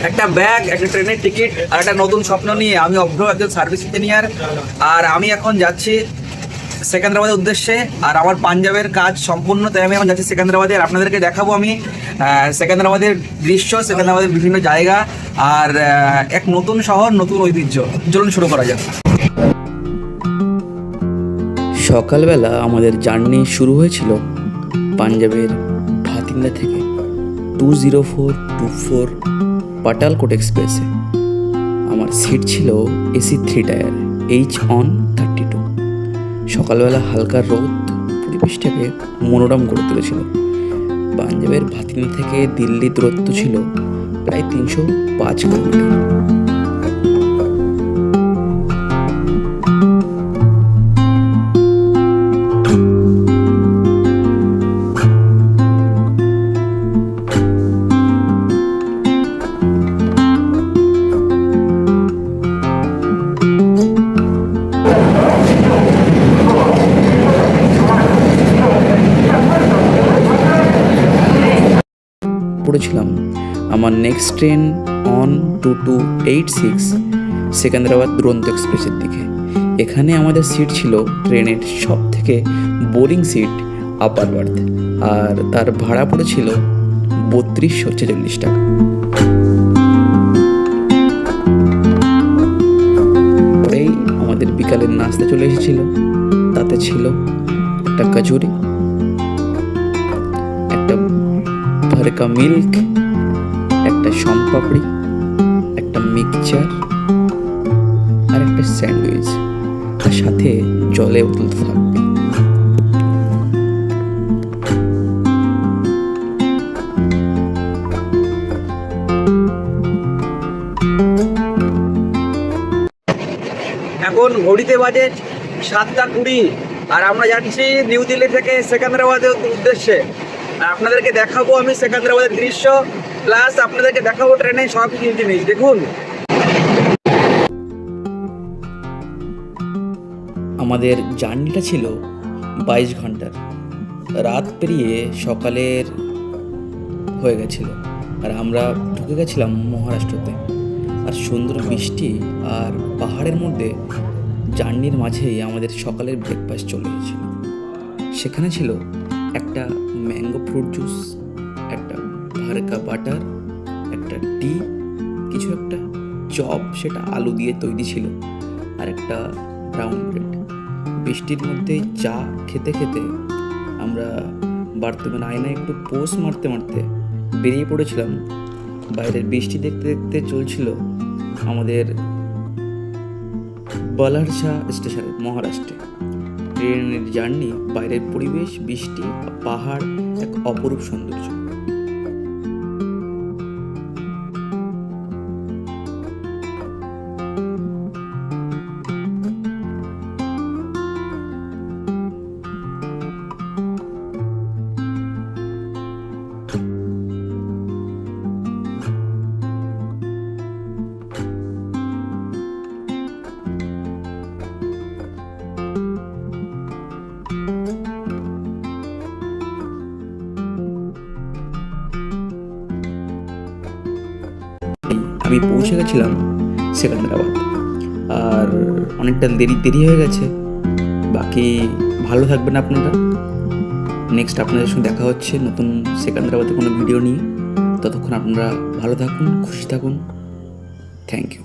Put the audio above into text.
একটা ব্যাগ, একটা ট্রেনের টিকিট আর একটা নতুন স্বপ্ন নিয়ে আমি অভ্র, একজন সার্ভিস ইঞ্জিনিয়ার। আর আমি এখন যাচ্ছি সেকেন্দ্রাবাদের উদ্দেশ্যে। আর আমার পাঞ্জাবের কাজ সম্পূর্ণ, তাই আমি এখন যাচ্ছি সেকেন্দ্রাবাদে। আর আপনাদেরকে দেখাবো আমি সেকেন্দ্রাবাদের দৃশ্য, সেকেন্দ্রাবাদের বিভিন্ন জায়গা আর এক নতুন শহর, নতুন ঐতিহ্য। চলুন শুরু করা যাক। সকালবেলা আমাদের জার্নি শুরু হয়েছিল পাঞ্জাবের ভাতিন্দা থেকে 20424 পাটালকোট এক্সপ্রেসে। আমার সিট ছিল এসি 3 টায়ার H-on-32। সকালবেলা হালকা রোদ পরিবেশটাকে মনোরম করে তুলেছিল। পাঞ্জাবের ভাতিন্দা থেকে দিল্লি দূরত্ব ছিল প্রায় 305 কিলোমিটার। পড়েছিলাম আমার নেক্সট ট্রেন অন 2286 সেকেন্দ্রাবাদ দুরন্ত এক্সপ্রেসের দিকে। এখানে আমাদের সিট ছিল ট্রেনের সব থেকে বোরিং সিট, আপার বার্থ, আর তার ভাড়া পড়েছিল 3240 টাকা। পরেই আমাদের বিকালের নাস্তা চলে এসেছিল। তাতে ছিল একটা কচুরি, একটা ভরকা মিল্ক, একটা সম্পাপড়ি, একটা মিক্সচার আর একটা স্যান্ডউইচ, আর সাথে জলের বোতল থাকবে। এখন ঘড়িতে বাজে 7:20 আর আমরা যাচ্ছি নিউ দিল্লি থেকে সেকেন্দ্রাবাদের উদ্দেশ্যে। আর আপনাদেরকে দেখাবো আমি সেকেন্দ্রাবাদের দৃশ্য, প্লাস আপনাদেরকে দেখাবো ট্রেনে সব কিছু জিনিস। দেখুন, আমাদের জার্নিটা ছিল 22 ঘন্টার। রাত পেরিয়ে সকালের হয়ে গেছিল আর আমরা ঢুকে গেছিলাম মহারাষ্ট্রতে। আর সুন্দর বৃষ্টি আর পাহাড়ের মধ্যে জার্নির মাঝেই আমাদের সকালের ব্রেকফাস্ট চলে এসেছিল। সেখানে ছিল একটা ম্যাঙ্গো ফ্রুট জুস, একটা ভারকা বাটার, একটা টি, কিছু একটা চপ, সেটা আলু দিয়ে তৈরি ছিল, আর একটা ব্রাউন ব্রেড। বৃষ্টির মধ্যে চা খেতে খেতে আমরা বাথরুমের আয়নায় একটু পোজ মারতে মারতে বেরিয়ে পড়েছিলাম। বাইরের বৃষ্টি দেখতে দেখতে চলছিল আমাদের বালারসা স্টেশনে, মহারাষ্ট্রে। ট্রেনের জার্নি, বাইরের পরিবেশ, বৃষ্টি, পাহাড়, এক অপরূপ সৌন্দর্য। আমি পৌঁছে গেছিলাম সেকেন্দ্রাবাদ। আর অনেকটা দেরি হয়ে গেছে। বাকি ভালো থাকবেন আপনারা। নেক্সট আপনাদের সঙ্গে দেখা হচ্ছে নতুন সেকেন্দ্রাবাদে কোনো ভিডিও নিয়ে। ততক্ষণ আপনারা ভালো থাকুন, খুশি থাকুন। Thank you.